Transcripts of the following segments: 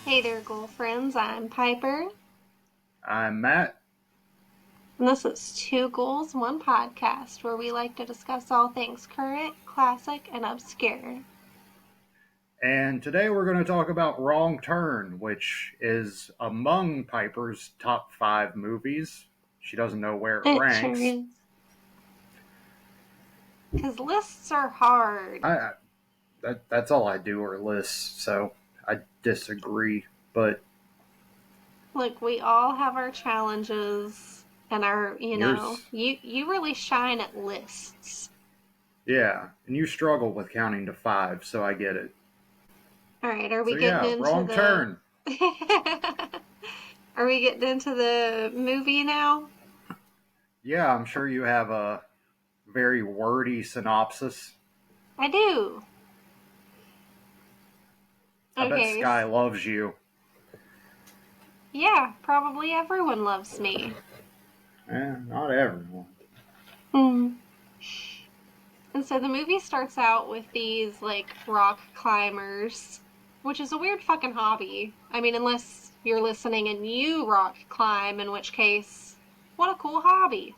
Hey there, girlfriends. I'm Piper, I'm Matt, and this is Two Ghouls, One Podcast, where we like to discuss all things current, classic, and obscure. and today we're going to talk about Wrong Turn, which is among Piper's top 5 movies. She doesn't know where it It sure ranks. is. Because lists are hard. I that's all I do are lists, so I disagree. But Look, we all have our challenges, and yours, you really shine at lists. yeah, and you struggle with counting to 5, so I get it. All right, are we So getting yeah, into Wrong the. Turn. Are we getting into the movie now? Yeah, I'm sure you have a very wordy synopsis. I do. I bet Okay, Sky loves you. yeah, probably everyone loves me. Not everyone. Hmm. And so the movie starts out with these like rock climbers, which is a weird fucking hobby. I mean, unless you're listening and you rock climb, in which case, what a cool hobby.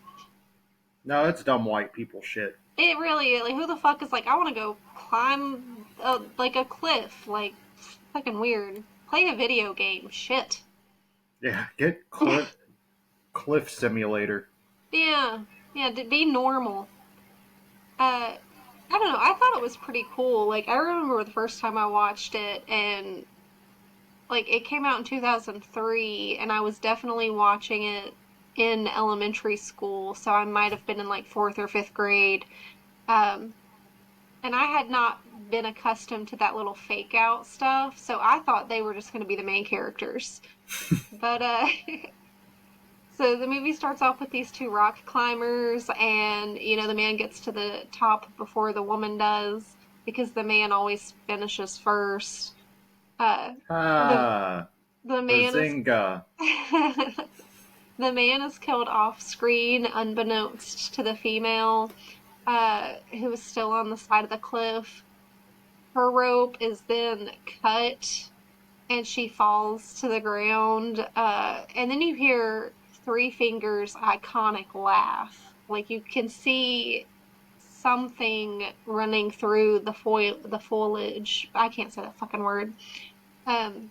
No, it's dumb white people shit. It really, like, who the fuck is like, I want to go climb like a cliff? Like, fucking weird. Play a video game. Shit. Yeah, get Cliff Simulator. Yeah, yeah, be normal. I don't know. I thought it was pretty cool. Like, I remember the first time I watched it, and like it came out in 2003, and I was definitely watching it in elementary school, so I might have been in like fourth or fifth grade. Um, and I had not been accustomed to that little fake out stuff, so I thought they were just going to be the main characters. But so the movie starts off with these two rock climbers, and the man gets to the top before the woman does because the man always finishes first. The Ah, the man is Bazinga. the man is killed off screen, unbeknownst to the female, who is still on the side of the cliff. Her rope is then cut, and she falls to the ground. And then you hear Three Fingers' iconic laugh. Like you can see something running through the foliage. I can't say that fucking word. Um,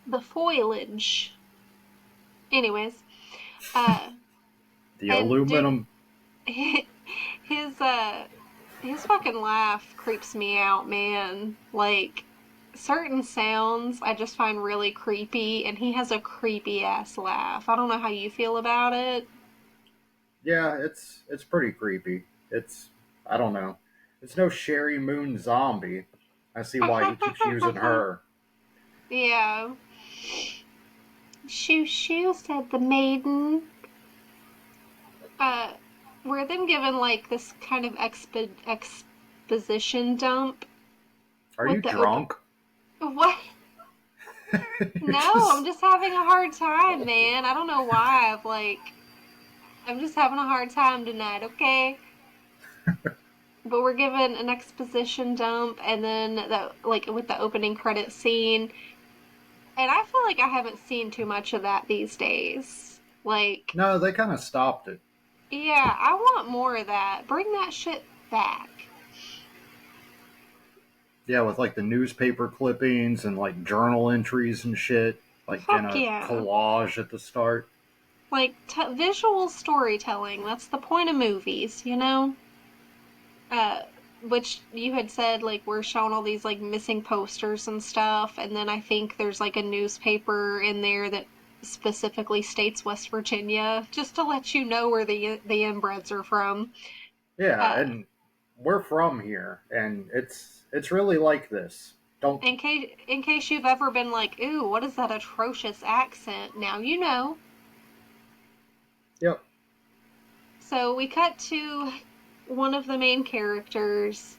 the foliage. Anyways, uh, The and dude, aluminum. his his fucking laugh creeps me out, man. Like certain sounds I just find really creepy, and he has a creepy ass laugh. I don't know how you feel about it. Yeah, it's pretty creepy. I don't know. It's no Sherry Moon Zombie. I see why he keeps using her. Yeah. Shoo shoo, said the maiden. Uh, we're then given like this kind of exposition dump Are with you the open. drunk? What? You're No, I'm just just having a hard time, man. I don't know why. I'm just having a hard time tonight, okay? But we're given an exposition dump, and then like with the opening credit scene, and I feel like I haven't seen too much of that these days. Like, no. They kind of stopped it. yeah, I want more of that. Bring that shit back. Yeah, with like the newspaper clippings and like journal entries and shit, like in Fuck a yeah. collage at the start. Like visual storytelling. That's the point of movies. uh which you had said like we're showing all these like missing posters and stuff, and then I think there's like a newspaper in there that specifically states West Virginia, just to let you know where the inbreds are from. Yeah, uh and we're from here, and it's really like this. Don't. in case you've ever been like, ooh, what is that atrocious accent, now you know. Yep. So we cut to one of the main characters.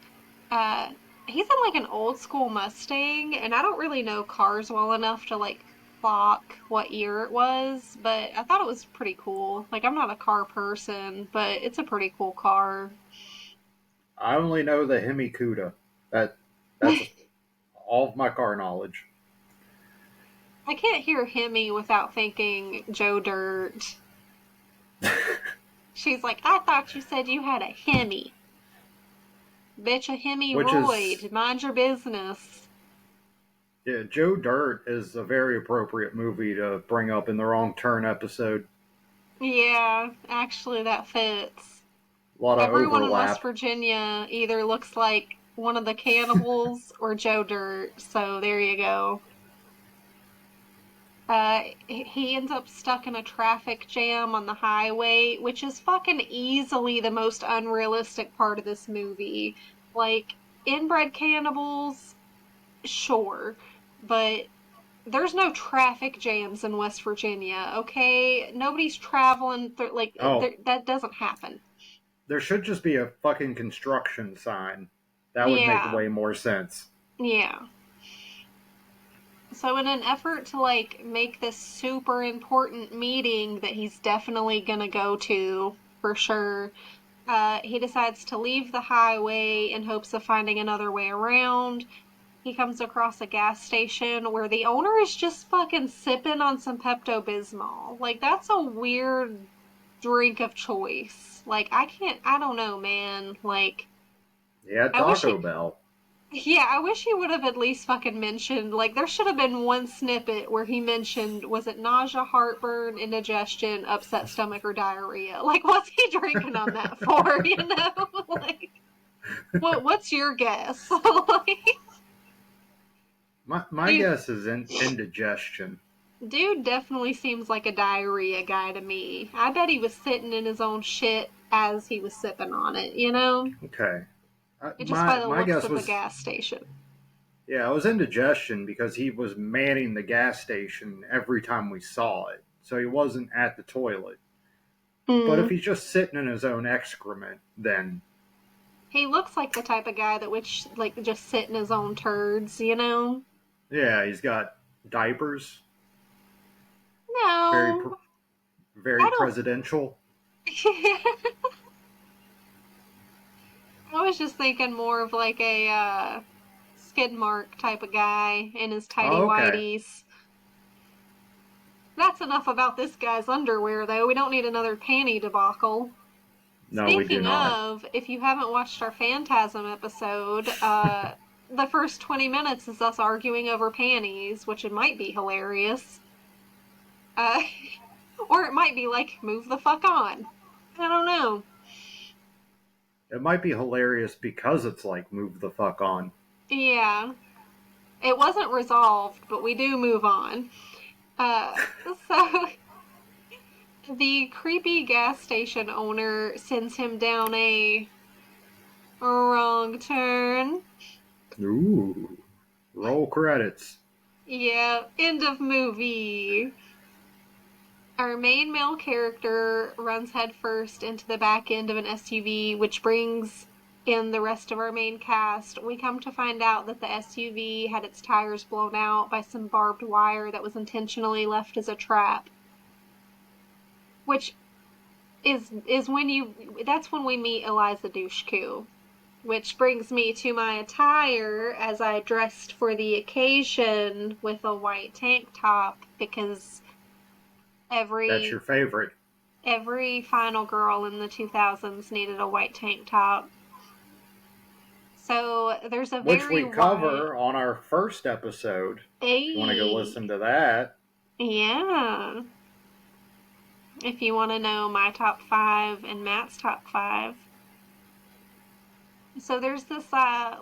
Uh, he's in like an old school Mustang, and I don't really know cars well enough to like clock what year it was, but I thought it was pretty cool. Like, I'm not a car person, but it's a pretty cool car. I only know the Hemi Cuda. That's all of my car knowledge. I can't hear Hemi without thinking Joe Dirt. She's like, I thought you said you had a Hemi. Bitch, a Which is, hemorrhoid. Mind your business. yeah, Joe Dirt is a very appropriate movie to bring up in the Wrong Turn episode. Yeah, actually, that fits. A lot of Everyone in West overlap. Virginia either looks like one of the cannibals or Joe Dirt, so there you go. He ends up stuck in a traffic jam on the highway, which is fucking easily the most unrealistic part of this movie. Like, inbred cannibals, sure, but there's no traffic jams in West Virginia, okay? Nobody's traveling through, like, Oh, that doesn't happen. there should just be a fucking construction sign. That would make Yeah, way more sense. yeah. So in an effort to like make this super important meeting that he's definitely gonna go to for sure, he decides to leave the highway in hopes of finding another way around. He comes across a gas station where the owner is just fucking sipping on some Pepto Bismol. Like, that's a weird drink of choice. Like, I don't know, man. Like, Yeah, I wish Taco he, Bell. yeah, I wish he would have at least fucking mentioned, like, there should have been one snippet where he mentioned, was it nausea, heartburn, indigestion, upset stomach, or diarrhea? Like, what's he drinking on that for, you know? Like, what's your guess? Like, My dude, guess is indigestion. dude definitely seems like a diarrhea guy to me. I bet he was sitting in his own shit as he was sipping on it, you know? Okay. Just by My the my looks guess of the was, gas station. yeah, it was indigestion because he was manning the gas station every time we saw it, so he wasn't at the toilet. But if Mm. he's just sitting in his own excrement, then He looks like the type of guy that would like just sit in his own turds, you know? yeah, he's got diapers, very No, very I don't. presidential. I was just thinking more of like a skid mark type of guy in his tidy Oh, okay. whities. That's enough about this guy's underwear, though. We don't need another panty debacle. No, we do Speaking not. of, if you haven't watched our Phantasm episode, the first 20 minutes is us arguing over panties, which it might be hilarious. Uh, or it might be like, move the fuck on. I don't know. It might be hilarious because it's like move the fuck on. Yeah, it wasn't resolved, but we do move on. Uh, so the creepy gas station owner sends him down a wrong turn. Ooh, roll credits. Yeah, end of movie. Our main male character runs headfirst into the back end of an SUV, which brings in the rest of our main cast. We come to find out that the SUV had its tires blown out by some barbed wire that was intentionally left as a trap, which is when you that's when we meet Eliza Dushku. Which brings me to my attire as I dressed for the occasion with a white tank top because That's your every favorite, every final girl in the 2000s needed a white tank top. So there's a which very we wide cover on our first episode. If you want to go listen A. to that, Yeah. If you want to know my top five and Matt's top five. So there's this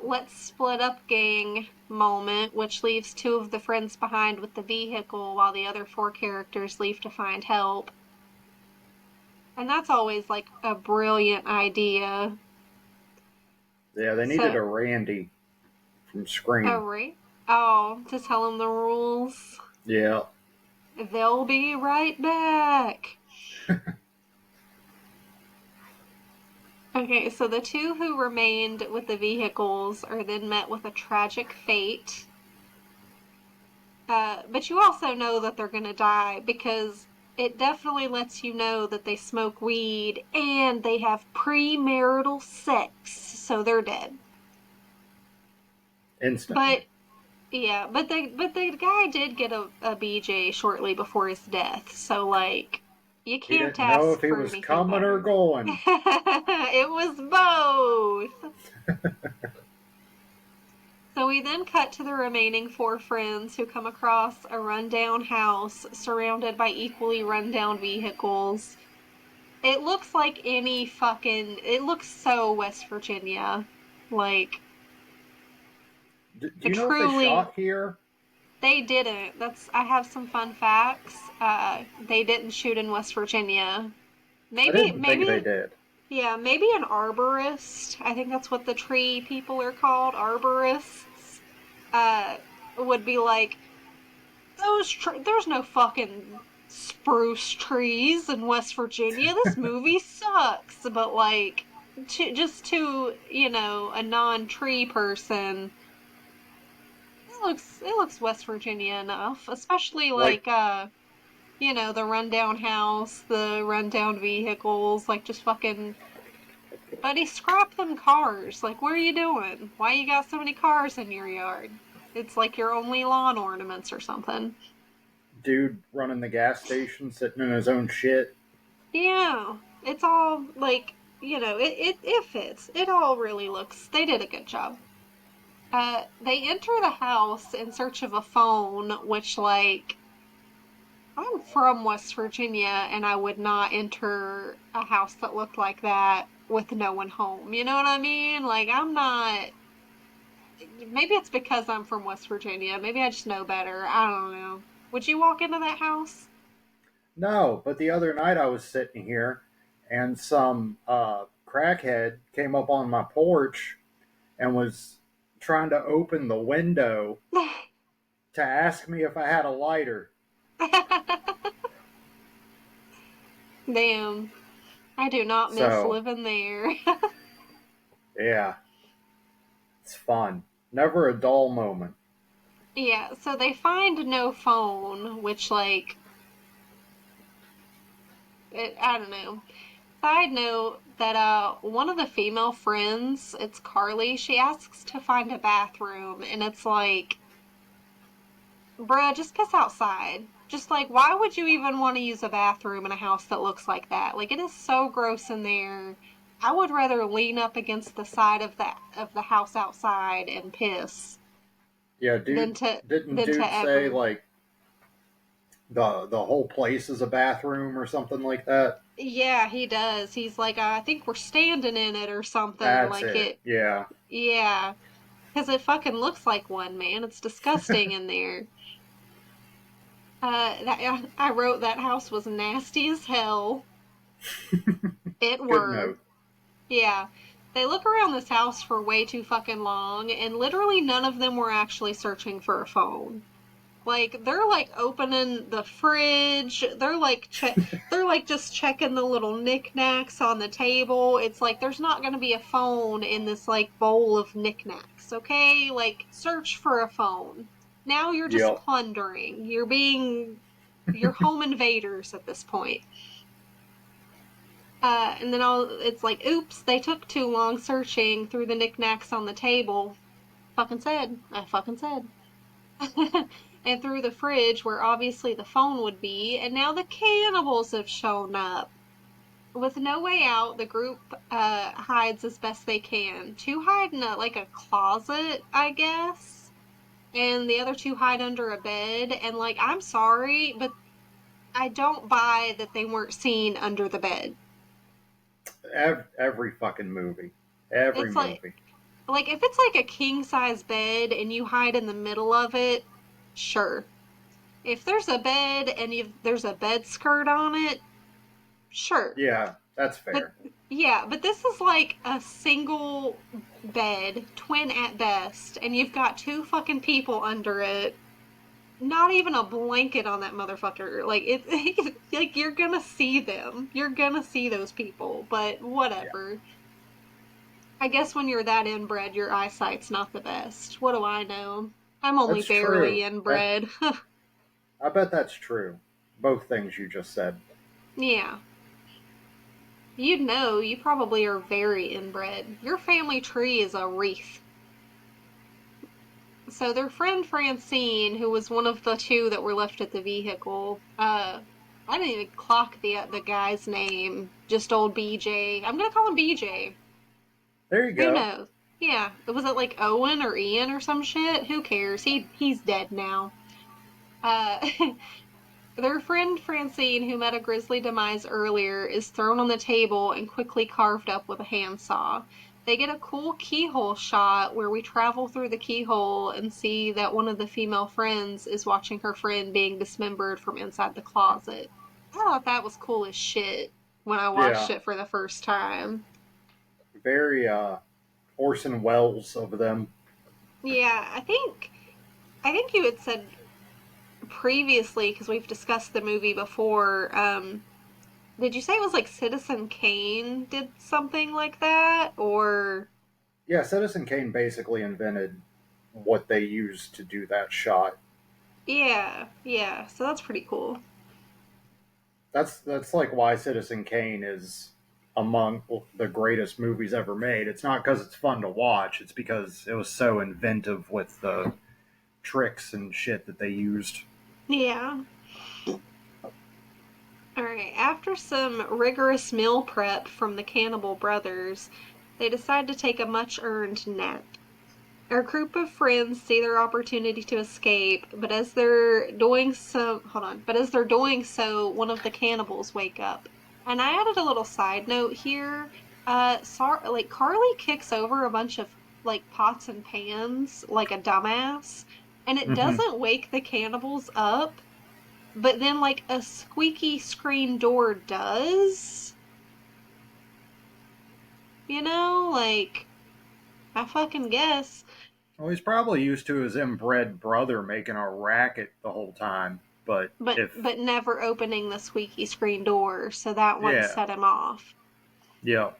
let's split up gang moment, which leaves two of the friends behind with the vehicle while the other four characters leave to find help. And that's always like a brilliant idea. yeah, they needed So, a Randy from oh, Scream. right. Oh, to tell them the rules. Yeah, They'll be right back. Okay, so the two who remained with the vehicles are then met with a tragic fate. But you also know that they're gonna die because it definitely lets you know that they smoke weed and they have premarital sex, so they're dead. But instantly. Yeah, but the guy did get a BJ shortly before his death, so like you He can't didn't know if ask he for was anything coming or better. going. It was both. So we then cut to the remaining four friends who come across a rundown house surrounded by equally rundown vehicles. It looks like it looks so West Virginia. Like, Do you know if they truly, shot here? they didn't. I have some fun facts. They didn't shoot in West Virginia. I Maybe, didn't think they maybe, did. yeah, maybe an arborist. I think that's what the tree people are called, arborists. Uh, would be like, there's no fucking spruce trees in West Virginia. This movie sucks. But like, to a non-tree person, it looks West Virginia enough, especially Like, like the rundown house, the rundown vehicles, like just fucking buddy, scrap them cars. Like, what are you doing? Why you got so many cars in your yard? It's like your only lawn ornaments or something. dude running the gas station, sitting in his own shit. Yeah, it's all like, it fits. It all really looks, they did a good job. They enter the house in search of a phone, which, like, I'm from West Virginia and I would not enter a house that looked like that with no one home. You know what I mean? Like, I'm not, maybe it's because I'm from West Virginia. Maybe I just know better. I don't know. Would you walk into that house? No, but the other night I was sitting here and some crackhead came up on my porch and was trying to open the window to ask me if I had a lighter. Damn. I do not miss So, living there. yeah, it's fun. Never a dull moment. Yeah, so they find no phone, which, like, I don't know. Side note that one of the female friends, it's Carly, she asks to find a bathroom, and it's like, bruh, just piss outside. Just like, why would you even want to use a bathroom in a house that looks like that? Like, it is so gross in there. I would rather lean up against the side of the house outside and piss Yeah, than dude, to didn't than to dude say ever. like the whole place is a bathroom or something like that? Yeah, he does. He's like, I think we're standing in it or something. That's Like it. it, Yeah. yeah, because it fucking looks like one, man. It's disgusting in there. I wrote that house was nasty as hell. It Good were. note. Yeah. They look around this house for way too fucking long, and literally none of them were actually searching for a phone. Like, they're like opening the fridge. They're like just checking the little knickknacks on the table. It's like there's not going to be a phone in this like bowl of knickknacks, okay? Like, search for a phone. Now you're just Yep. plundering. You're home invaders at this point. And then it's like, oops, they took too long searching through the knickknacks on the table. I fucking said. And through the fridge where obviously the phone would be, and now the cannibals have shown up. With no way out, the group hides as best they can. Two hide in like a closet, I guess, and the other two hide under a bed. And like, I'm sorry, but I don't buy that they weren't seen under the bed. Every fucking movie. Every It's like movie. like if it's like a king size bed and you hide in the middle of it, sure. If there's a bed and there's a bed skirt on it, sure. Yeah, that's But fair. yeah, but this is like a single bed, twin at best, and you've got two fucking people under it. Not even a blanket on that motherfucker. Like it, like you're gonna see them. You're gonna see those people, but Yeah, whatever. I guess when you're that inbred, your eyesight's not the best. What do I know? I'm only that's barely true. inbred. I bet that's true. Both things you just said. Yeah. You'd know, you probably are very inbred. Your family tree is a wreath. So their friend Francine, who was one of the two that were left at the vehicle, I didn't even clock the guy's name. Just old BJ. I'm gonna call him BJ. There you Who go. knows? Yeah, was it like Owen or Ian or some shit? Who cares? He's dead now. Uh, Their friend Francine, who met a grisly demise earlier, is thrown on the table and quickly carved up with a handsaw. They get a cool keyhole shot where we travel through the keyhole and see that one of the female friends is watching her friend being dismembered from inside the closet. I thought that was cool as shit when I watched Yeah, it for the first time. very Orson Welles of them. Yeah, I think you had said previously, because we've discussed the movie before. Did you say it was like Citizen Kane did something like that? Or Yeah, Citizen Kane basically invented what they used to do that shot. yeah, yeah. So that's pretty cool. That's like why Citizen Kane is among the greatest movies ever made. It's not because it's fun to watch. It's because it was so inventive with the tricks and shit that they used. Yeah. All right. After some rigorous meal prep from the Cannibal Brothers, they decide to take a much-earned nap. Our group of friends see their opportunity to escape, but as they're doing so, one of the cannibals wake up. And I added a little side note here. Like Carly kicks over a bunch of like pots and pans like a dumbass, and it Hmm. doesn't wake the cannibals up, but then like a squeaky screen door does. Like I fucking guess. Well, he's probably used to his inbred brother making a racket the whole time. But but if but never opening the squeaky screen door, so that one yeah, set him off. yeah,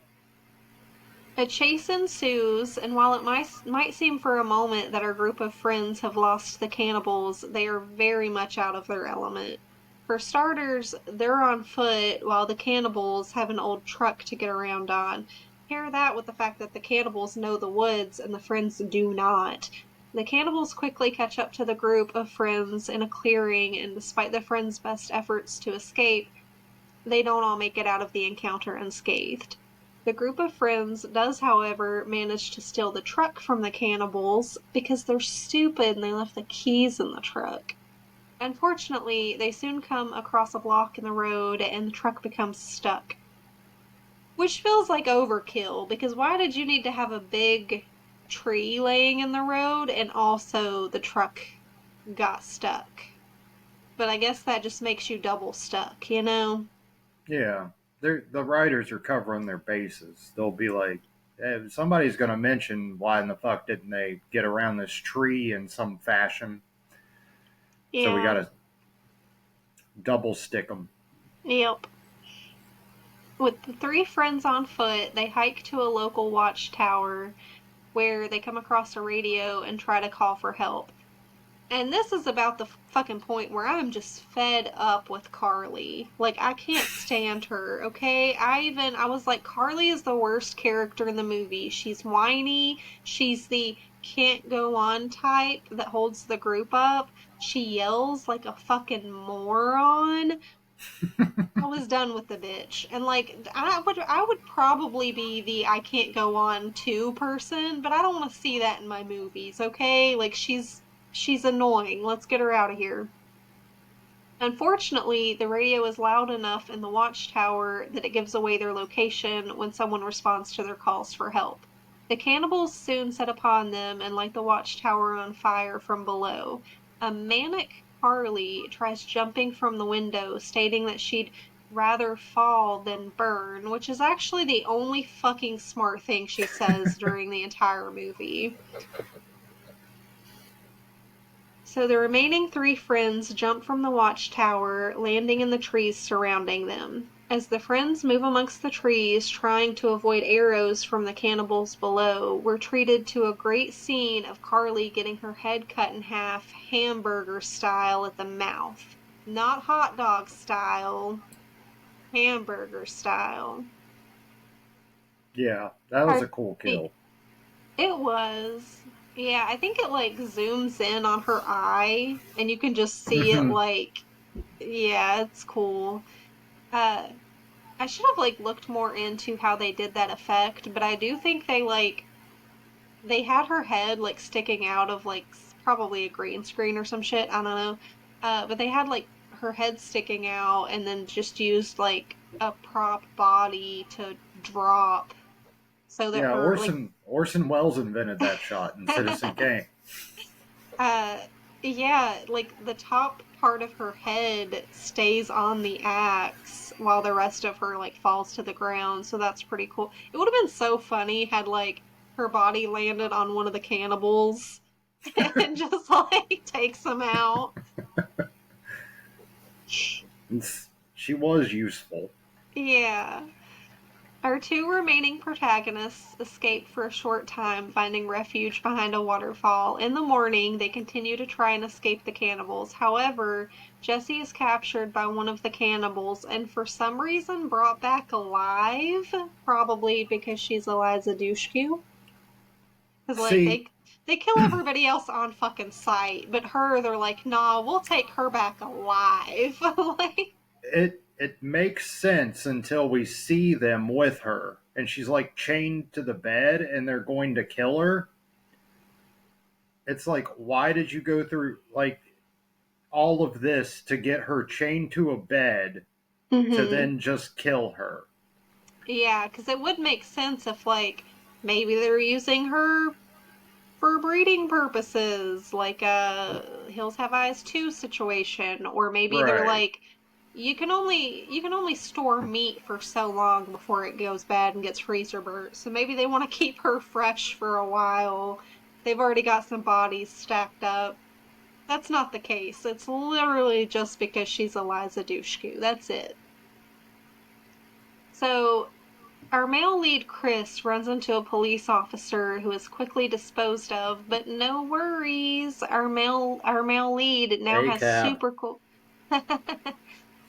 A chase ensues, and while it might seem for a moment that our group of friends have lost the cannibals, they are very much out of their element. For starters, they're on foot while the cannibals have an old truck to get around on. Pair that with the fact that the cannibals know the woods and the friends do not. The cannibals quickly catch up to the group of friends in a clearing, and despite the friends' best efforts to escape, they don't all make it out of the encounter unscathed. The group of friends does, however, manage to steal the truck from the cannibals because they're stupid and they left the keys in the truck. Unfortunately, they soon come across a block in the road and the truck becomes stuck. Which feels like overkill, because why did you need to have a big tree laying in the road and also the truck got stuck? But I guess that just makes you double stuck? yeah. The writers are covering their bases. They'll be like, somebody's going to mention why in the fuck didn't they get around this tree in some fashion. So we got Yeah. to double stick them. Yep. With the three friends on foot, they hike to a local watchtower where they come across a radio and try to call for help. And this is about the fucking point where I'm just fed up with Carly. Like, I can't stand her, okay? I was like, Carly is the worst character in the movie. She's whiny. She's the can't go on type that holds the group up. She yells like a fucking moron. I was done with the bitch. And like I would probably be the I can't go on to person, but I don't want to see that in my movies, okay? Like she's annoying. Let's get her out of here. Unfortunately, the radio is loud enough in the watchtower that it gives away their location when someone responds to their calls for help. The cannibals soon set upon them and light the watchtower on fire from below. A manic Carly tries jumping from the window, stating that she'd rather fall than burn, which is actually the only fucking smart thing she says during the entire movie. So the remaining three friends jump from the watchtower, landing in the trees surrounding them. As the friends move amongst the trees, trying to avoid arrows from the cannibals below, we're treated to a great scene of Carly getting her head cut in half, hamburger style at the mouth. Not hot dog style, hamburger style. Yeah, that was I a cool mean, kill. it was. Yeah, I think it like zooms in on her eye and you can just see it Hmm. like, yeah, it's cool. Uh, I should have like looked more into how they did that effect, but I do think they had her head like sticking out of like probably a green screen or some shit. I don't know. But they had like her head sticking out and then just used like a prop body to drop so that Yeah, her like Orson Welles invented that shot in Citizen Kane. uh yeah, like the top part of her head stays on the axe while the rest of her like falls to the ground. So that's pretty cool. It would have been so funny had like her body landed on one of the cannibals and just like takes them out. She was useful. Yeah. Our two remaining protagonists escape for a short time, finding refuge behind a waterfall. In the morning, they continue to try and escape the cannibals. However, Jessie is captured by one of the cannibals and for some reason brought back alive, probably because she's Eliza Dushku. Because like See, they kill everybody else on fucking sight, but her they're like, nah, we'll take her back alive. Like, it makes sense until we see them with her, and she's like chained to the bed, and they're going to kill her. It's like, why did you go through like all of this to get her chained to a bed to hmm. then just kill her? Yeah, because it would make sense if, like, maybe they're using her for breeding purposes, like a Hills Have Eyes 2 situation, or maybe they're Right. like, you can only store meat for so long before it goes bad and gets freezer burnt. So maybe they want to keep her fresh for a while. They've already got some bodies stacked up. That's not the case. It's literally just because she's Eliza Dushku. That's it. So our male lead, Chris, runs into a police officer who is quickly disposed of, but no worries. Our male lead now A has cap. super cool.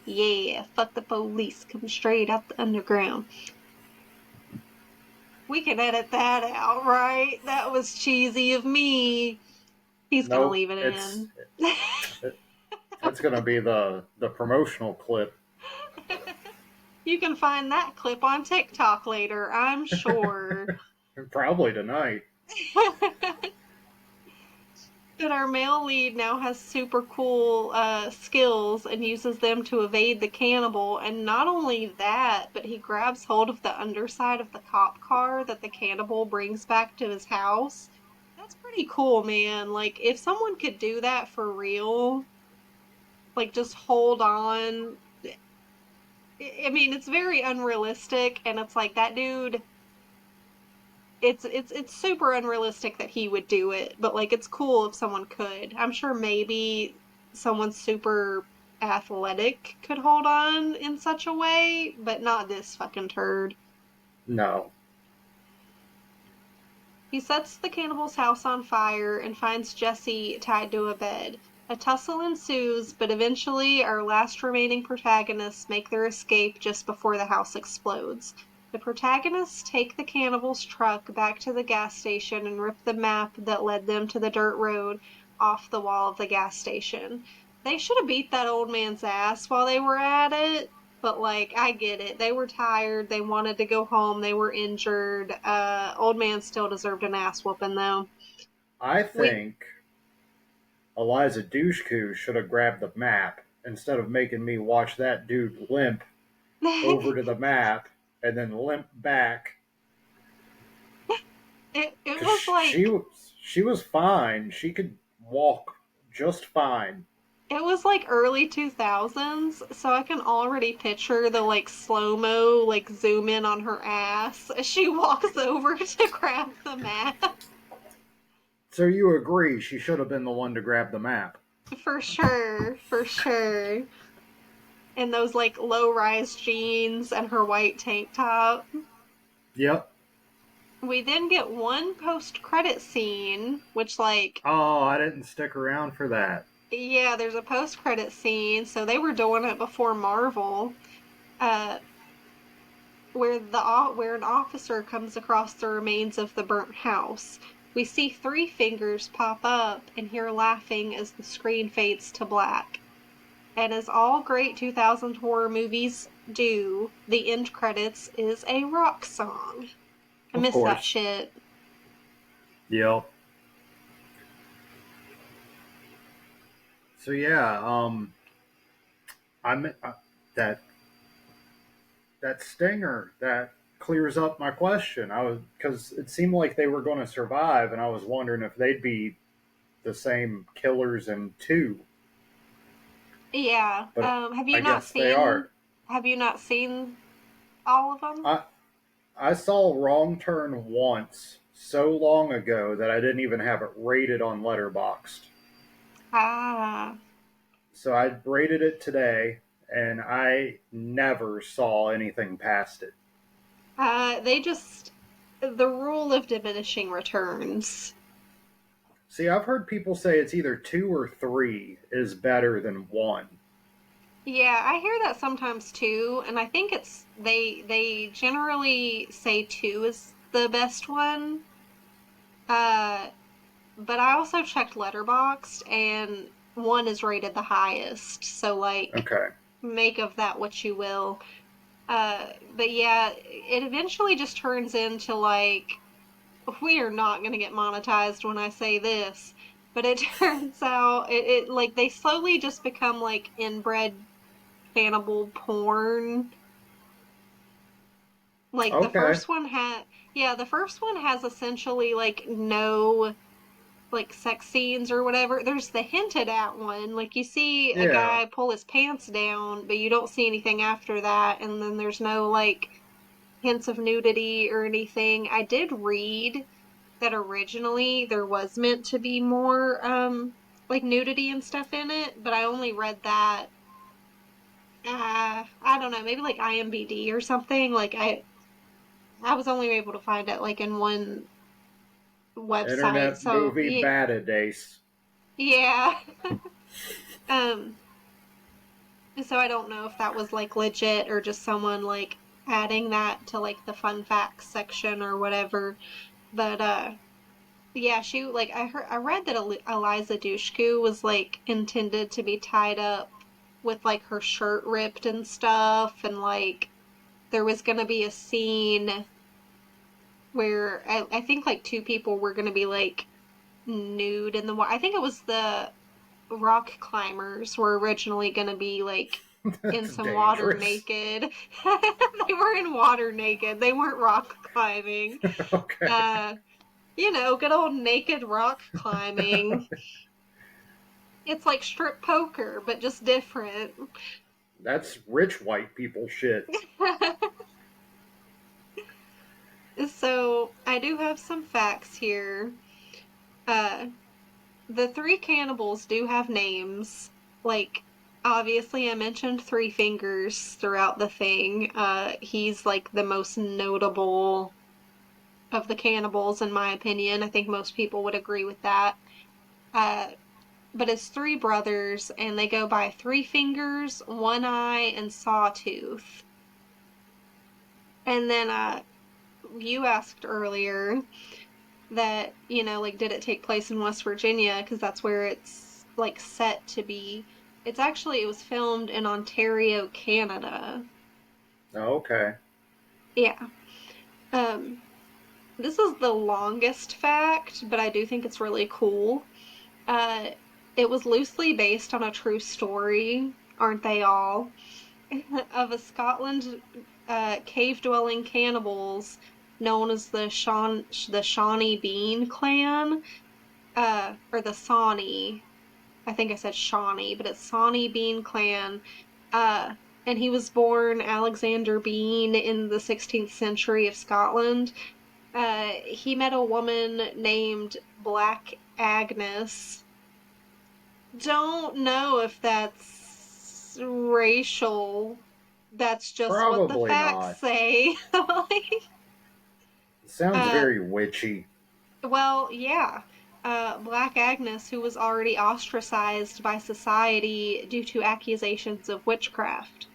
Yeah, fuck the police, come straight out the underground. We can edit that out, right? That was cheesy of me. He's gonna Nope. leave it in. That's gonna be the promotional clip. You can find that clip on TikTok later, I'm sure. Probably tonight. But our male lead now has super cool skills and uses them to evade the cannibal. And not only that, but he grabs hold of the underside of the cop car that the cannibal brings back to his house. That's pretty cool, man. Like, if someone could do that for real, like, just hold on. I mean, it's very unrealistic, and it's like that dude. It's super unrealistic that he would do it, but like it's cool if someone could. I'm sure maybe someone super athletic could hold on in such a way, but not this fucking turd. No. He sets the cannibal's house on fire and finds Jesse tied to a bed. A tussle ensues, but eventually our last remaining protagonists make their escape just before the house explodes. The protagonists take the cannibal's truck back to the gas station and rip the map that led them to the dirt road off the wall of the gas station. They should have beat that old man's ass while they were at it, but like I get it. They were tired, they wanted to go home, they were injured. Old man still deserved an ass whooping though. I We think Eliza Dushku should have grabbed the map instead of making me watch that dude limp over to it the map and then limp back it because was like she was fine. She could walk just fine. it was like early 2000s, so I can already picture the like slow-mo like zoom in on her ass as she walks over to grab the map. So you agree she should have been the one to grab the map? For sure, for sure. And those like low-rise jeans and her white tank top. Yep. We then get one post-credit scene, which like Oh, I didn't stick around for that. yeah, there's a post-credit scene, so they were doing it before Marvel. Uh, where an officer comes across the remains of the burnt house. We see three fingers pop up and hear laughing as the screen fades to black. And as all great 2000 horror movies do, the end credits is a rock song. I Of miss that course. shit. Yep. So yeah, I'm that that stinger that clears up my question. I was because it seemed like they were going to survive, and I was wondering if they'd be the same killers in two. Yeah. But Have you I not guess they are. seen? Have you not seen all of them? I I saw Wrong Turn once so long ago that I didn't even have it rated on Letterboxd. Ah. So I rated it today, and I never saw anything past it. They just the rule of diminishing returns. See, I've heard people say it's either two or three is better than one. Yeah, I hear that sometimes too, and I think they generally say two is the best one. Uh, but I also checked Letterboxd and one is rated the highest. So like Okay. make of that what you will. But yeah, it eventually just turns into like we are not going to get monetized when I say this, but it turns out it like they slowly just become like inbred cannibal porn. Like the Okay. first one had, yeah, the first one has essentially like no like sex scenes or whatever. There's the hinted at one, like you see a Yeah. guy pull his pants down, but you don't see anything after that, and then there's no like hints of nudity or anything. I did read that originally there was meant to be more like nudity and stuff in it, but I only read that I don't know, maybe like IMBD or something. Like I was only able to find it like in one website. Internet So movie bad days. yeah. um so I don't know if that was like legit or just someone like adding that to like the fun facts section or whatever. But yeah, she like I read that Eliza Dushku was like intended to be tied up with like her shirt ripped and stuff, and like there was gonna be a scene where I think like two people were gonna be like nude in the water. I think it was the rock climbers were originally gonna be like in That's some water dangerous. naked. They were in water naked. They weren't rock climbing. Okay. Uh, good old naked rock climbing. It's like strip poker, but just different. That's rich white people shit. So I do have some facts here. Uh, the three cannibals do have names. Like, obviously, I mentioned Three Fingers throughout the thing. He's like the most notable of the cannibals, in my opinion. I think most people would agree with that. Uh, but it's three brothers, and they go by Three Fingers, One Eye, and Sawtooth. And then you asked earlier that, like, did it take place in West Virginia? Because that's where it's, like, set to be. It was filmed in Ontario, Canada. Okay. Yeah. Um, this is the longest fact, but I do think it's really cool. Uh, it was loosely based on a true story, aren't they all? Of a Scotland cave-dwelling cannibals known as the Shawnee Bean clan, or the Sawney. I think I said Shawnee, but it's Sawney Bean clan. Uh, and he was born Alexander Bean in the 16th century of Scotland. He met a woman named Black Agnes. Don't know if that's racial. That's just what the Probably facts not. say. It sounds uh, very witchy. well, yeah. Black Agnes, who was already ostracized by society due to accusations of witchcraft.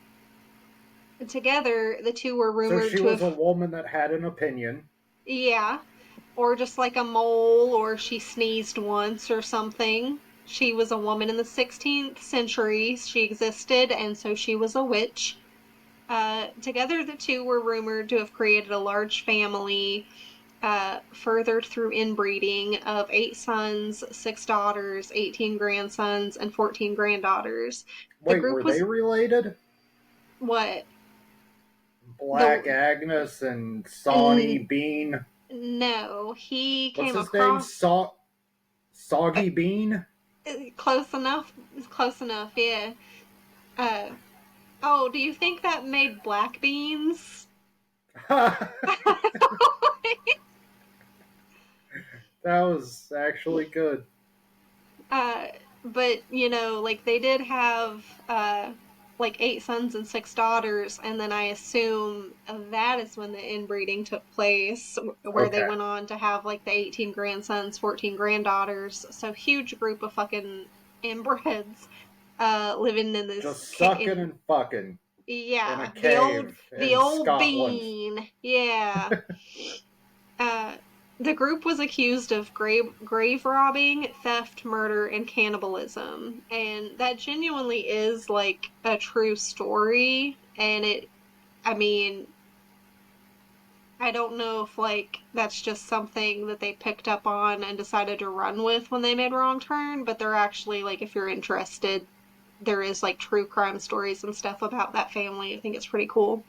Together, the two were So rumored she to was a have, woman that had an opinion. yeah, or just like a mole, or she sneezed once or something. She was a woman in the 16th century. She existed, and so she was a witch. Together, the two were rumored to have created a large family, furthered through inbreeding of 8 sons, 6 daughters, 18 grandsons, and 14 granddaughters. The Wait, group were they was related? what? Black The Agnes and Sawney n- Bean. no, he What's came his name? across uh, Soggy Bean? close enough. Close enough, yeah. Uh, oh, do you think that made black beans? That was actually good. Uh, but like they did have like 8 sons and 6 daughters, and then I assume that is when the inbreeding took place, where they Okay. went on to have like the 18 grandsons, 14 granddaughters. So huge group of fucking inbreds living in this Just sucking in and fucking in a yeah, cave the in old Scotland. bean. Yeah. Uh, the group was accused of grave robbing, theft, murder, and cannibalism. And that genuinely is like a true story. And I mean, I don't know if like that's just something that they picked up on and decided to run with when they made Wrong Turn, but they're actually like, if you're interested, there is like true crime stories and stuff about that family. I think it's pretty cool.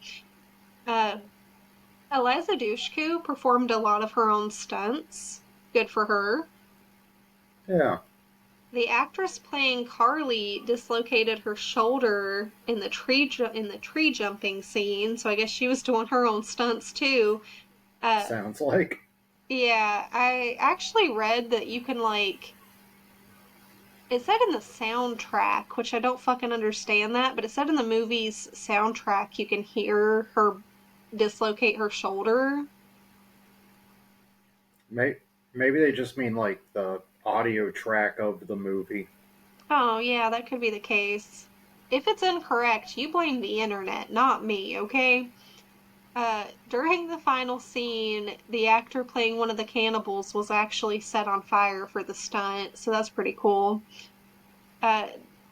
Uh, Eliza Dushku performed a lot of her own stunts. Good for her. Yeah. The actress playing Carly dislocated her shoulder in the tree jumping scene, so I guess she was doing her own stunts too. Uh, Sounds like. yeah, I actually read that you can like it said in the soundtrack, which I don't fucking understand that, but it said in the movie's soundtrack you can hear her dislocate her shoulder. Maybe they just mean like the audio track of the movie. Oh, yeah, that could be the case. If it's incorrect, you blame the internet, not me, okay? During the final scene, the actor playing one of the cannibals was actually set on fire for the stunt, so that's pretty cool. Uh,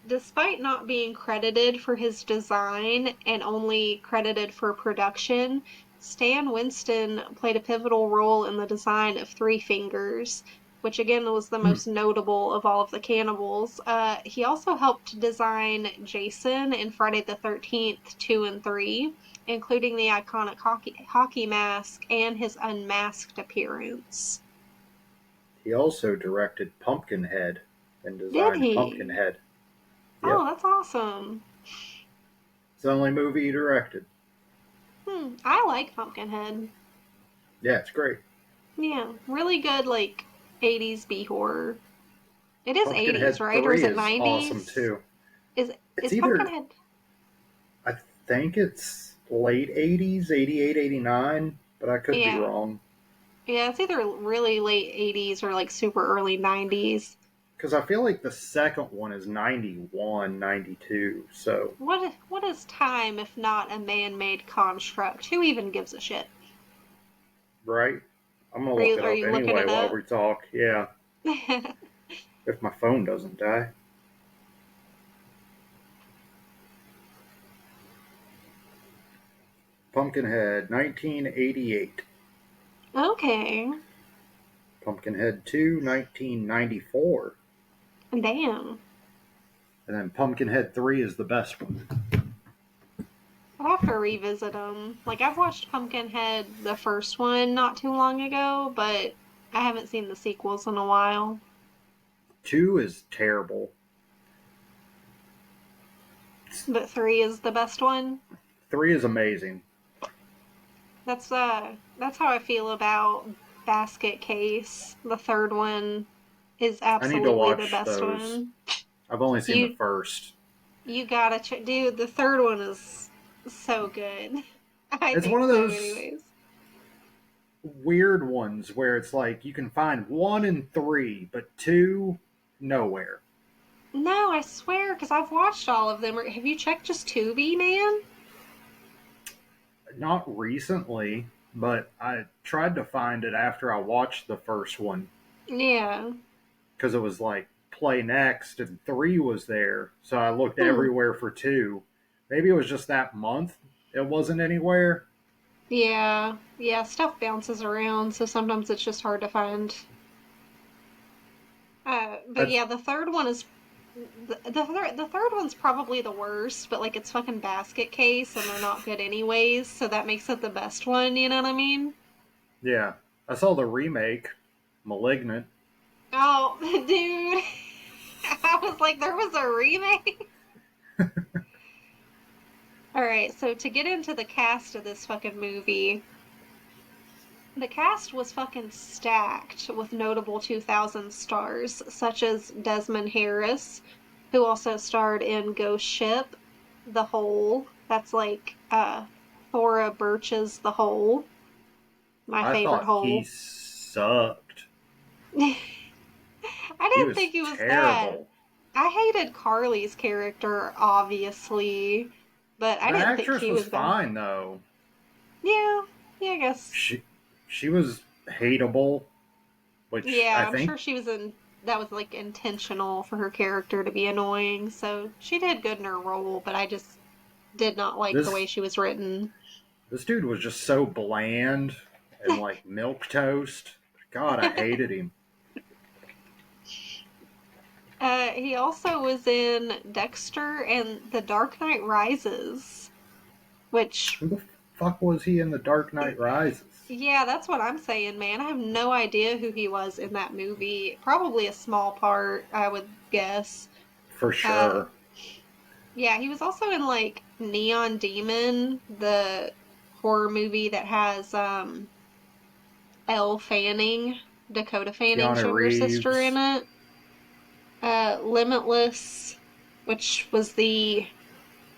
Despite not being credited for his design and only credited for production, Stan Winston played a pivotal role in the design of Three Fingers, which again was the Hmm. most notable of all of the cannibals. He also helped design Jason in Friday the 13th 2 and 3, including the iconic hockey mask and his unmasked appearance. He also directed Pumpkinhead and Did designed he? Pumpkinhead. Oh, Yep. that's awesome. It's the only movie he directed. I like Pumpkinhead. Yeah, it's great. Yeah, really good, like 80s B horror. It is 80s, Pumpkinhead right? Or is 3 it is awesome 90s? too. Is It's is either, Pumpkinhead? I think it's late 80s, 88, 89, but I could be Yeah, wrong. yeah, it's either really late 80s or like super early 90s. Because I feel like the second one is 91, 92. So, What is time if not a man-made construct? Who even gives a shit? right? I'm going to look it Are up you looking anyway it while up? we talk. Yeah, if my phone doesn't die. Pumpkinhead 1988. Okay. Pumpkinhead 2 1994. Damn. And then Pumpkinhead 3 is the best one. I'll have to revisit them. Like I've watched Pumpkinhead the first one not too long ago, but I haven't seen the sequels in a while. 2 is terrible. But three is the best one. 3 is amazing. That's how I feel about Basket Case. The third one is I need to absolutely the watch best those. one. I've only seen the You first. you gotta check, dude. The third one is so good. I It's one think of so, those anyways. weird ones where it's like you can find 1 and 3, but 2, nowhere. No, I swear, because I've watched all of them. Have you checked just Tubi, man? Not recently, but I tried to find it after I watched the first one Yeah. because it was like play next and three was there. So I looked Hmm. everywhere for two. Maybe it was just that month it wasn't anywhere. Yeah. Yeah, stuff bounces around, so sometimes it's just hard to find. But That's yeah, the third one is the third one's probably the worst, but like it's fucking Basket Case and they're not good anyways, so that makes it the best one, you know what I mean? yeah. I saw the remake, Malignant. Oh, dude. I was like, there was a remake? Alright, so to get into the cast of this fucking movie, the cast was fucking stacked with notable 2000 stars, such as Desmond Harris, who also starred in Ghost Ship, The Hole. That's like Thora Birch's The Hole, my I favorite thought he hole. sucked. I He didn't was think he was bad. terrible. I hated Carly's character, obviously, but I The didn't think actress he was was bad. fine though. Yeah, yeah, I guess. She she was hateable, which I Yeah, I'm think sure that was like intentional for her character to be annoying. So she did good in her role, but I just did not like the way this she was written. this dude was just so bland and like milk toast. God, I hated him. He also was in Dexter and The Dark Knight Rises, which, Who the fuck was he in The Dark Knight Rises? yeah, that's what I'm saying, man. I have no idea who he was in that movie. Probably a small part, I would guess. For Uh, sure. Yeah, he was also in like Neon Demon, the horror movie that has Elle Fanning, Dakota Fanning's Keanu younger sister in Reeves. it. Limitless, which was the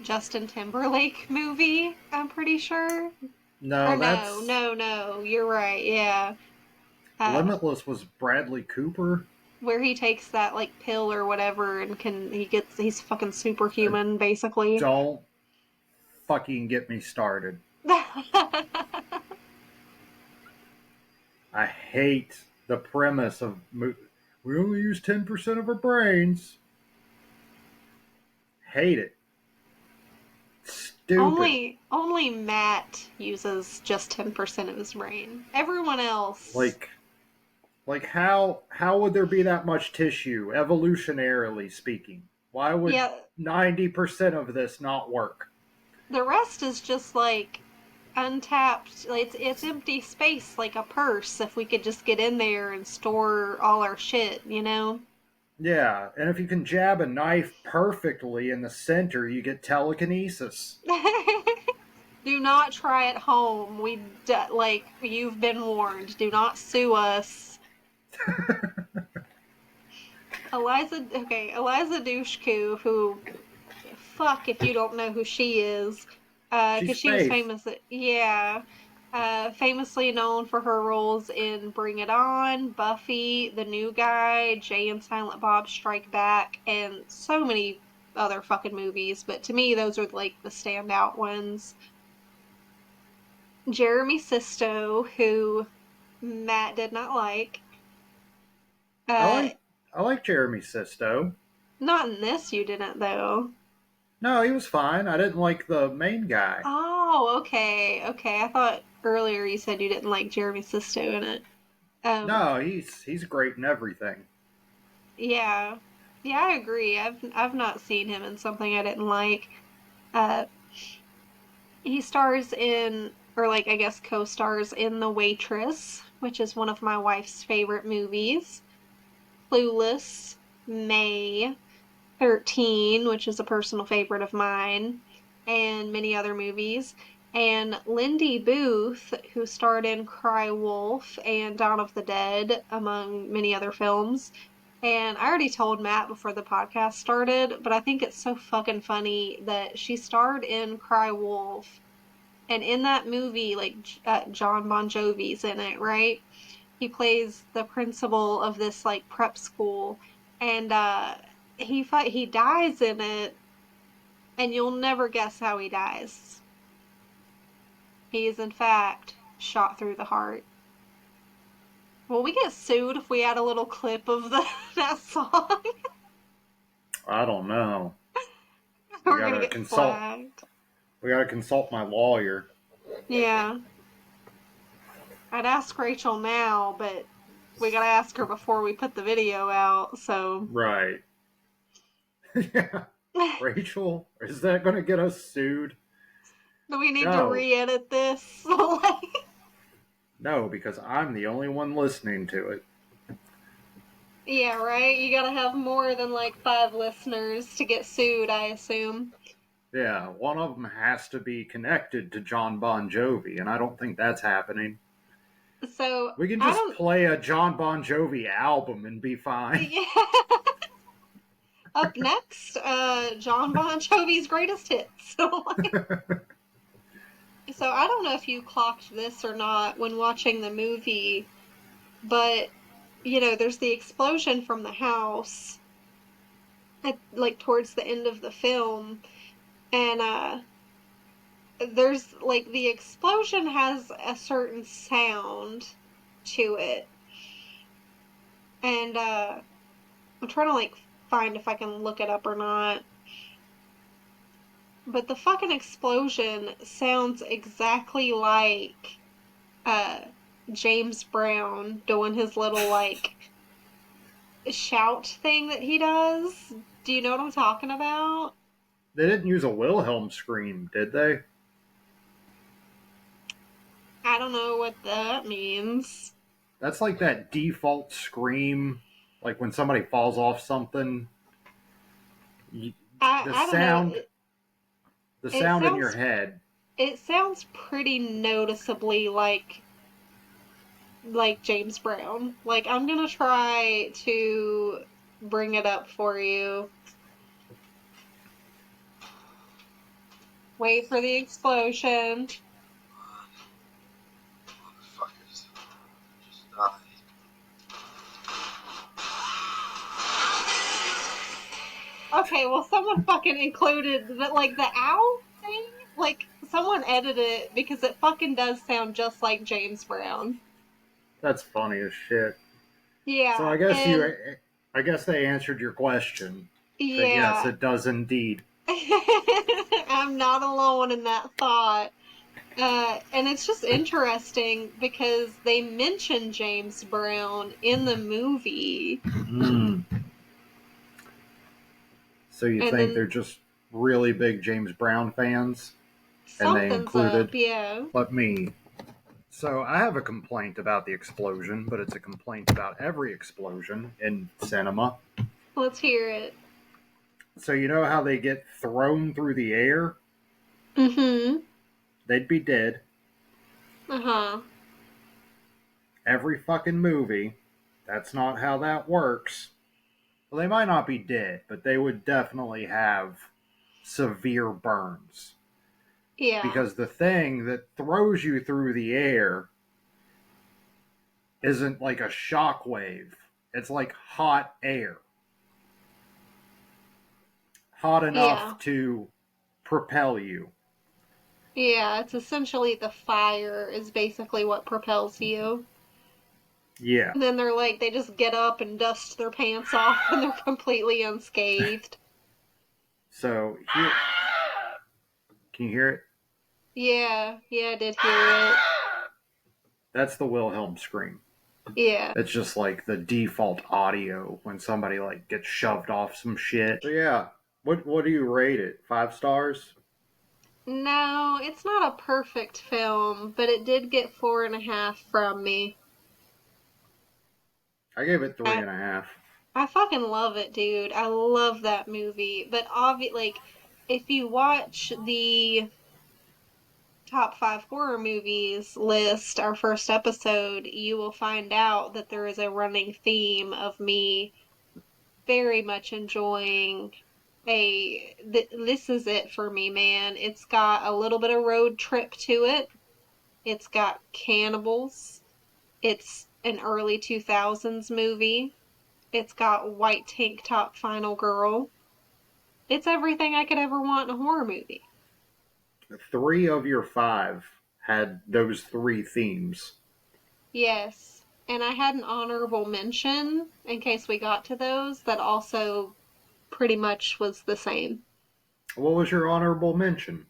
Justin Timberlake movie, I'm pretty sure. Or No, no, that's no, no, you're right, yeah. Uh, Limitless was Bradley Cooper. where he takes that like pill or whatever and he's fucking Uh, superhuman basically. don't fucking get me started. I hate the premise of we only use 10% of our brains. Hate it. Stupid. Only Matt uses just 10% of his brain. Everyone else, Like how would there be that much tissue evolutionarily speaking? Why would yeah, 90% of this not work? the rest is just like untapped. It's empty space like a purse if we could just get in there and store all our shit, you know? Yeah, and if you can jab a knife perfectly in the center, you get telekinesis. Do not try at home. Like you've been warned. Do not sue us. Eliza Dushku, who fuck if you don't know who she is, She's because she was Faith. famous. Yeah, famously known for her roles in Bring It On, Buffy, The New Guy, Jay and Silent Bob Strike Back, and so many other fucking movies. But to me, those are like the standout ones. Jeremy Sisto, who Matt did not like. I Uh, like I like Jeremy Sisto. not in this, you didn't though. No, he was fine. I didn't like the main guy. Oh, okay, okay. I thought earlier you said you didn't like Jeremy Sisto in it. Um, No, he's great in everything. yeah, yeah, I agree. I've not seen him in something I didn't like. Uh, he stars in, or like I guess co-stars in The Waitress, which is one of my wife's favorite movies. Clueless, May, 13, which is a personal favorite of mine, and many other movies. And Lindy Booth, who starred in Cry Wolf and Dawn of the Dead, among many other films. And I already told Matt before the podcast started, but I think it's so fucking funny that she starred in Cry Wolf. And in that movie, like John Bon Jovi's in it, right? He plays the principal of this like prep school, and he dies in it, and you'll never guess how he dies. He is in fact shot through the heart. Will we get sued if we add a little clip of that song? I don't know. We We're gonna gotta get consult. flagged. We gotta consult my lawyer. Yeah. I'd ask Rachel now, but we gotta ask her before we put the video out, so. Right. Yeah. Rachel, is that gonna get us sued? Do we need to No. re edit this? Like, No, because I'm the only one listening to it. yeah, right? You gotta have more than like 5 listeners to get sued, I assume. Yeah, one of them has to be connected to John Bon Jovi, and I don't think that's happening. So, We can I just don't. play a John Bon Jovi album and be fine. Yeah. Up next, John Bon Jovi's greatest hits. So I don't know if you clocked this or not when watching the movie, but there's the explosion from the house like towards the end of the film, and there's like the explosion has a certain sound to it, and I'm trying to like find if I can look it up or not. But the fucking explosion sounds exactly like uh James Brown doing his little like shout thing that he does. Do you know what I'm talking about? They didn't use a Wilhelm scream, did they? I don't know what that means. That's like that default scream, like when somebody falls off something. The I don't know. sound, the It sound in your sounds head. it sounds pretty noticeably like James Brown. Like I'm gonna try to bring it up for you. Wait for the explosion. Motherfuckers. Just die. Okay, well someone fucking included the owl thing. Like someone edited it because it fucking does sound just like James Brown. That's funny as shit. So Yeah, I guess and I guess they answered your question. That yes, yeah. it does indeed. I'm not alone in that thought. And it's just interesting because they mention James Brown in the movie, Mm. So you and think then they're just really big James Brown fans, and they something's up. included, Yeah. let me. So I have a complaint about the explosion, but it's a complaint about every explosion in cinema. Let's hear it. So you know how they get thrown through the air? Mm-hmm. They'd be dead. Uh-huh. Every fucking movie. That's not how that works. Well, they might not be dead, but they would definitely have severe burns. Yeah. Because the thing that throws you through the air isn't like a shock wave. It's like hot air. Hot Yeah. enough to propel you. Yeah, it's essentially the fire is basically what propels you. Yeah. And then they just get up and dust their pants off and they're completely unscathed. So here, can you hear it? Yeah, yeah, I did hear it. That's the Wilhelm scream. Yeah. It's just like the default audio when somebody like gets shoved off some shit. So yeah, what do you rate it? 5 stars? No, it's not a perfect film, but it did get 4.5 from me. I gave it three I, and a half. I fucking love it, dude. I love that movie. But if you watch the top 5 horror movies list, our first episode, you will find out that there is a running theme of me very much enjoying this is it for me, man. It's got a little bit of road trip to it. It's got cannibals. It's an early 2000s movie. It's got white tank top final girl. It's everything I could ever want in a horror movie. 3 of your 5 had those three themes. Yes. And I had an honorable mention in case we got to those that also pretty much was the same. What was your honorable mention?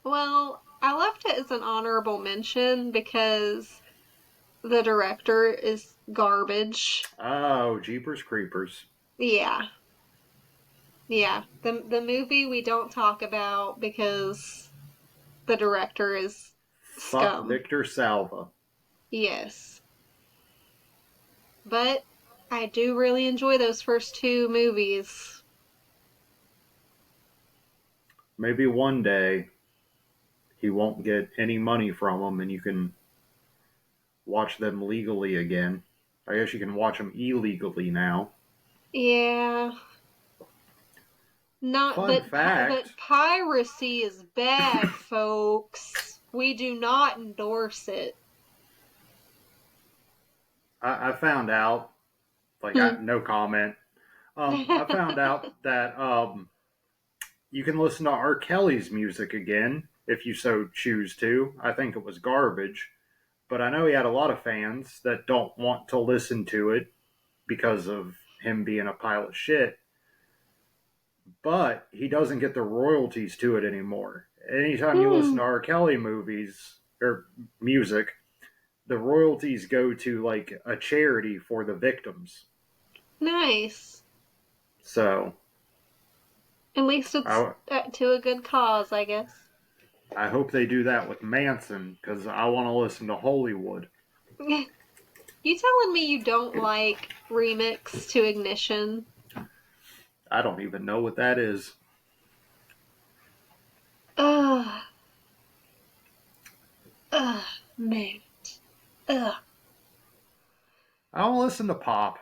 Well, I left it as an honorable mention because the director is garbage. Oh, Jeepers Creepers. Yeah. Yeah. The movie we don't talk about because the director is Fuck scum. Victor Salva. Yes. But I do really enjoy those first two movies. Maybe one day he won't get any money from them and you can watch them legally again. I guess you can watch them illegally now. Yeah. Not Fun but fact, piracy is bad, folks. We do not endorse it. I found out, like, Hmm. no comment. I found out that you can listen to R. Kelly's music again if you so choose to. I think it was garbage, but I know he had a lot of fans that don't want to listen to it because of him being a pile of shit. But he doesn't get the royalties to it anymore. Anytime you listen Hmm. to R. Kelly movies or music, the royalties go to like a charity for the victims. Nice. So At least it's I, to a good cause, I guess. I hope they do that with Manson because I want to listen to Hollywood. You telling me you don't like Remix to Ignition? I don't even know what that is. Ugh. Ugh. Man. Ugh. I don't listen to pop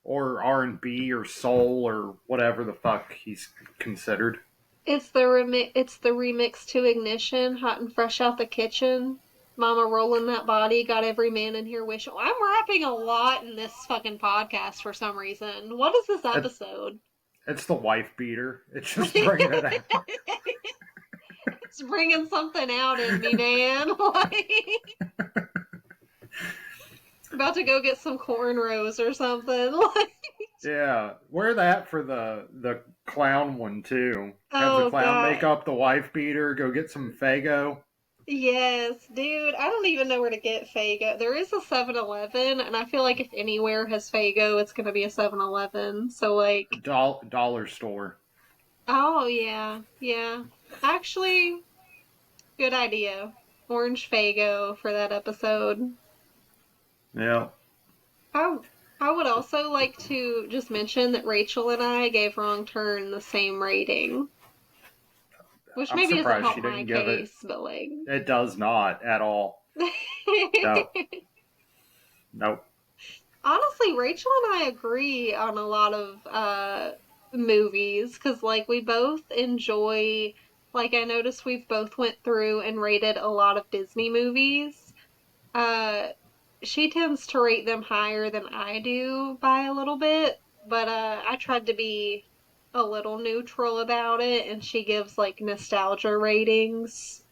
or R&B or soul or whatever the fuck he's considered. It's the remix to Ignition, hot and fresh out the kitchen. Mama rolling that body, got every man in here wishing. I'm rapping a lot in this fucking podcast for some reason. What is this It, episode? it's the wife beater. It's just bringing it It's out. bringing something out in me, man. Like, about to go get some cornrows or something. Like, Yeah, wear that for the clown one too. Have the oh clown make god. up the wife beater. Go get some Fago. Yes, dude. I don't even know where to get Fago. There is a 7-Eleven, and I feel like if anywhere has Fago, it's going to be a 7-Eleven. So, like, Dollar store. oh, yeah, yeah. Actually, good idea. Orange Fago for that episode. Yeah, I, I would also like to just mention that Rachel and I gave Wrong Turn the same rating, which I'm maybe doesn't surprised help she my didn't give it. case, but like. It does not at all. No, nope. Honestly, Rachel and I agree on a lot of movies because like we both enjoy like I noticed we've both went through and rated a lot of Disney movies. Uh she tends to rate them higher than I do by a little bit, but I tried to be a little neutral about it and she gives like nostalgia ratings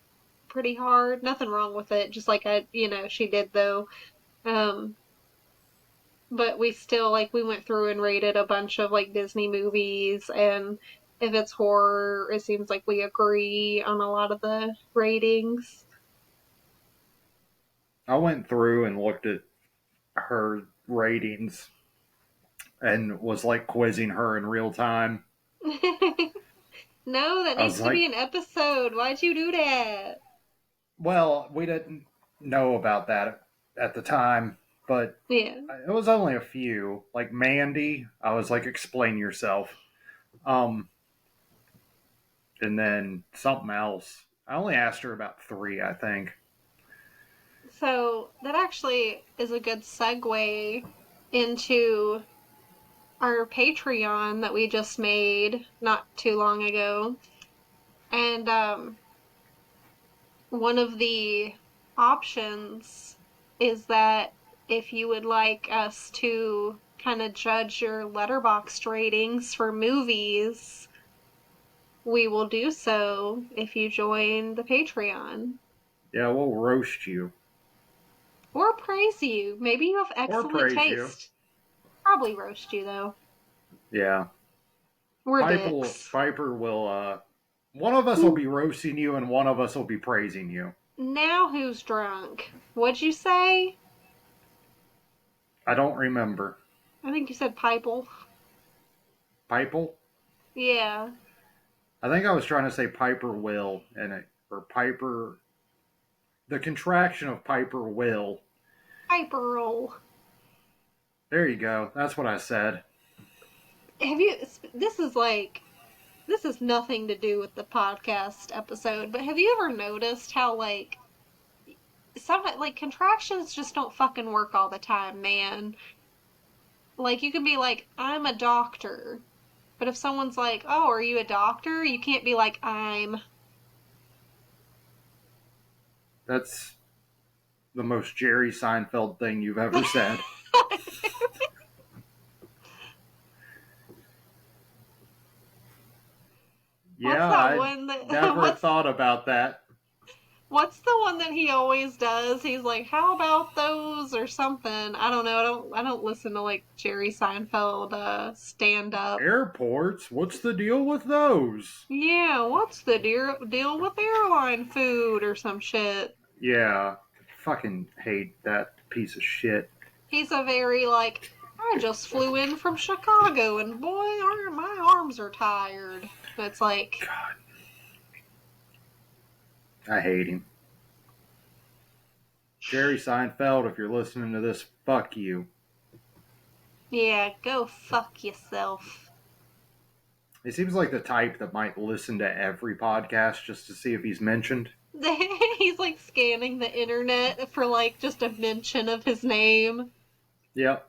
pretty hard. Nothing wrong with it, just like she did though. Um but we still like we went through and rated a bunch of like Disney movies and if it's horror, it seems like we agree on a lot of the ratings. I went through and looked at her ratings and was like quizzing her in real time. No, that I needs was to be like, an episode. Why'd you do that? well, we didn't know about that at the time, but Yeah. it was only a few. Like Mandy, I was like, explain yourself. Um, and then something else. I only asked her about three, I think. So that actually is a good segue into our Patreon that we just made not too long ago. And one of the options is that if you would like us to kind of judge your letterboxd ratings for movies, we will do so if you join the Patreon. Yeah, we'll roast you. Or praise you. Maybe you have Or excellent praise you. taste. Probably roast you, though. Yeah. We're dicks. Piper will, one of us will be roasting you and one of us will be praising you. Now who's drunk? What'd you say? I don't remember. I think you said Piple. Piper? Yeah. I think I was trying to say Piper will, or Piper, the contraction of Piper will. Piper roll. There you go. That's what I said. Have you, this is nothing to do with the podcast episode, but have you ever noticed how, some, contractions just don't fucking work all the time, man? Like, you can be like, I'm a doctor. But if someone's like, oh, are you a doctor? You can't be like, I'm. That's the most Jerry Seinfeld thing you've ever said. What's Yeah, that I one that, never thought about that. what's the one that he always does? He's like, how about those or something? I don't know. I don't listen to like Jerry Seinfeld stand up. Airports? What's the deal with those? Yeah, what's the deal with airline food or some shit? Yeah, fucking hate that piece of shit. He's a very like, I just flew in from Chicago and boy, my arms are tired. It's like, God, I hate him. Jerry Seinfeld, if you're listening to this, fuck you. yeah, go fuck yourself. He seems like the type that might listen to every podcast just to see if he's mentioned. He's like scanning the internet for like just a mention of his name. Yep.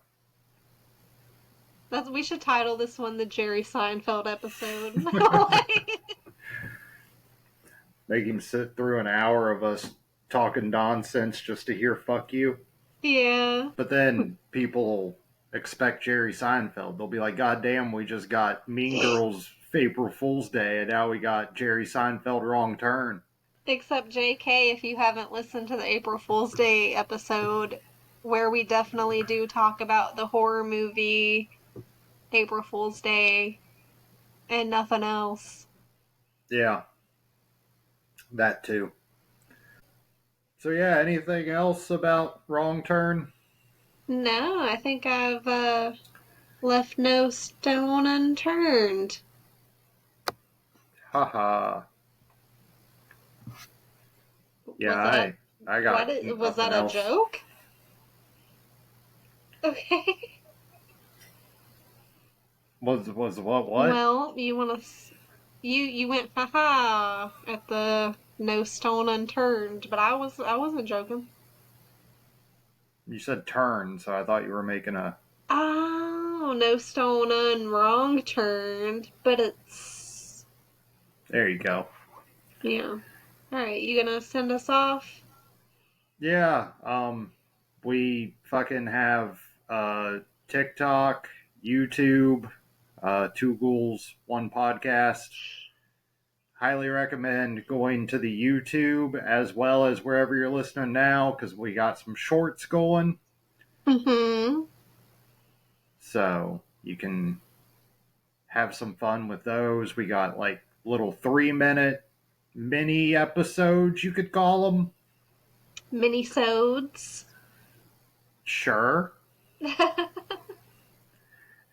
We should title this one the Jerry Seinfeld episode. Make him sit through an hour of us talking nonsense just to hear fuck you. Yeah. But then people expect Jerry Seinfeld. They'll be like, God damn, we just got Mean Girls April Fool's Day, and now we got Jerry Seinfeld Wrong Turn. Except JK, if you haven't listened to the April Fool's Day episode, where we definitely do talk about the horror movie April Fool's Day and nothing else. Yeah, that too. So yeah, anything else about Wrong Turn? No, I think I've left no stone unturned. Haha. Yeah, Was that I got was that nothing a else. joke? Okay. Was what? Well, you want to you went haha at the no stone unturned, but I wasn't joking. You said turn, so I thought you were making a. Oh, no stone unwrong turned, but it's There you go. yeah. All right, you gonna send us off? Yeah. We fucking have TikTok, YouTube, Two Ghouls, One Podcast. Highly recommend going to the YouTube as well as wherever you're listening now because we got some shorts going. Mm-hmm. So you can have some fun with those. We got like little 3-minute mini episodes, you could call them. Mini-sodes. Sure.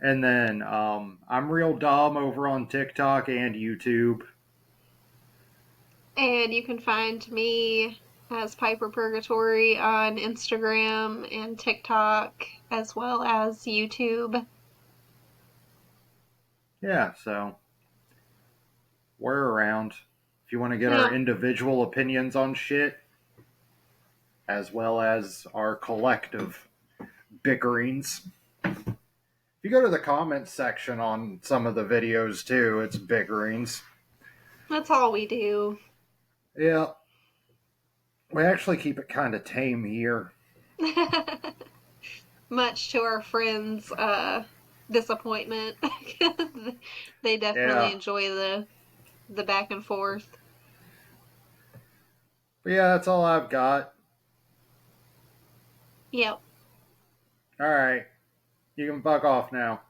And then I'm Real Dumb over on TikTok and YouTube. And you can find me as Piper Purgatory on Instagram and TikTok as well as YouTube. Yeah, so we're around. If you want to get our Yeah. individual opinions on shit, as well as our collective bickerings. If you go to the comments section on some of the videos too, it's bickerings. That's all we do. Yeah. We actually keep it kind of tame here. Much to our friends' disappointment. They definitely Yeah. enjoy the back and forth. But yeah, that's all I've got. Yep. All right, you can fuck off now.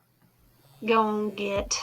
Go and get.